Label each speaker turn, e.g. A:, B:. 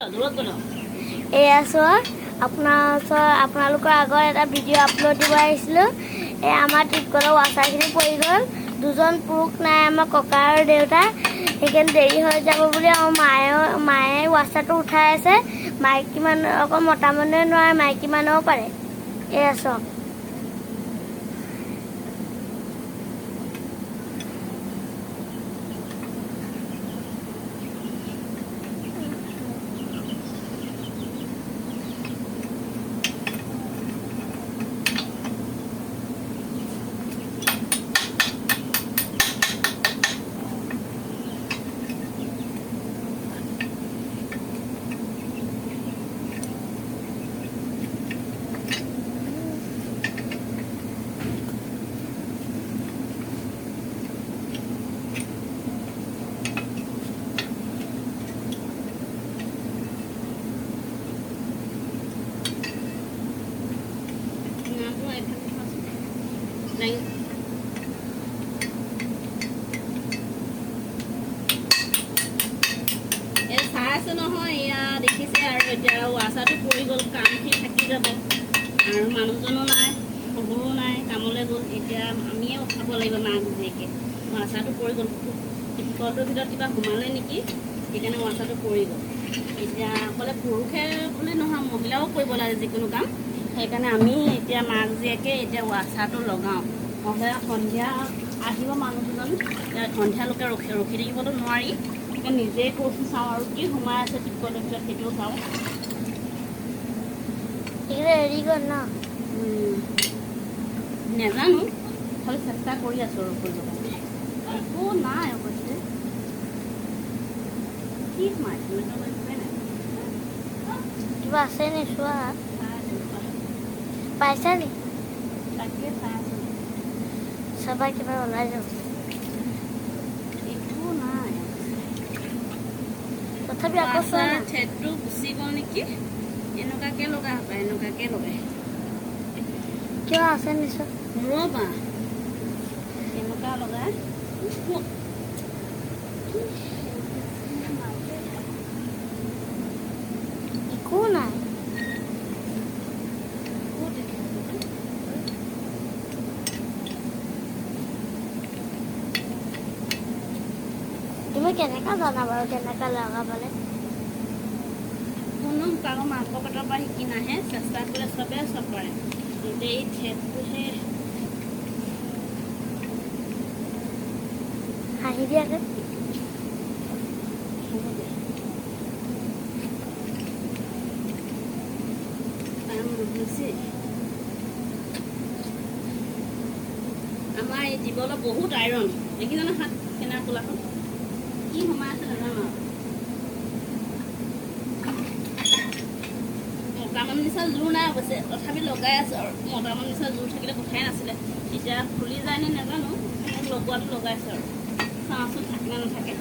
A: এয়া চোৱা আপোনালোকৰ আগত এটা ভিডিঅ' আপলোড দিব আহিছিলোঁ। আমাৰ টিপকলৰ ৱাচাৰখিনি পৰি গ'ল। দুজন পুৰুষ নাই, আমাৰ ককা আৰু দেউতা। সেইকাৰণে দেৰি হৈ যাব বুলি আমাৰ মায়ে ৱাচাৰটো উঠাই আছে। মাইকী মানুহ অকল মতা মানুহে নোৱাৰে, মাইকী মানুহও পাৰে। এয়া চাওক।
B: দেখিছে আৰু এতিয়া ৱাচাৰটো পৰি গ'ল, কামখিনি থাকি যাব আৰু মানুহজনো নাই, শহুৰো নাই, কামলৈ গ'ল। এতিয়া আমিয়ে উঠাব লাগিব মাক জীয়েকে। ৱাচাৰটো পৰি গ'ল, টিপকলটোৰ ভিতৰত কিবা সোমালে নেকি, সেইকাৰণে ৱাচাৰটো পৰি গ'ল। এতিয়া অকলে পুৰুষে বুলি নহয়, মহিলাও কৰিব লাগে যিকোনো কাম। সেইকাৰণে আমি এতিয়া মাক জীয়েকে এতিয়া ৱাচাৰটো লগাওঁ। নহ'লে সন্ধিয়া আহিব মানুহজন, সন্ধিয়ালৈকে ৰখি থাকিবতো নোৱাৰি। নিজেই কৈছোঁ, চাওঁ আৰু কি সোমাই আছে টিপকলৰ ভিতৰত সেইটোও চাওঁ।
A: হেৰি গ'ল ন,
B: নেজানো, খালি চেষ্টা কৰি আছোঁ আৰু কৰিব কাৰণে। একো নাই অৱশ্যে, কি সোমাইছে একোৱে নাই।
A: কিবা আছে নি চোৱা, পাইছা নি?
B: তাকে চাই আছোঁ,
A: সবাই কিবা ওলাই যাব।
B: একো নাই,
A: তথাপি আকৌ
B: থ্ৰেডটো গুচি গ'ল নেকি। এনেকুৱাকে লগাই হপায়, এনেকুৱাকে লগাই
A: কিবা আছে নিশ্চয়।
B: ৰ'বা, এনেকুৱা লগাই
A: একো নাই। তুমি কেনেকা জানা বাৰু কেনেকা লগাবলে?
B: কোনো কাৰো মাক বাপেকৰ পৰা শিকি নাহে, চেষ্টা কৰিলে চবে চব পাৰে। কিন্তু এই থ্ৰেডটোহে
A: হাঁহি দিয়াকে
B: আমাৰ এই জীৱনত বহুত আইৰণ দেখি জানো, হাত কেনেকুৱা কোলাখন কি সোমাই আছে নাজানো। মতা মানুহ নিচিনা জোৰ নাই অৱশ্যে, তথাপি লগাই আছোঁ আৰু। মতা মানুহ নিচিনা জোৰ থাকিলে কথাই নাছিলে, এতিয়া খুলি যায় নে নাজানো। লগোৱাটো লগাইছোঁ আৰু চাওঁচোন থাকে নে নাথাকে।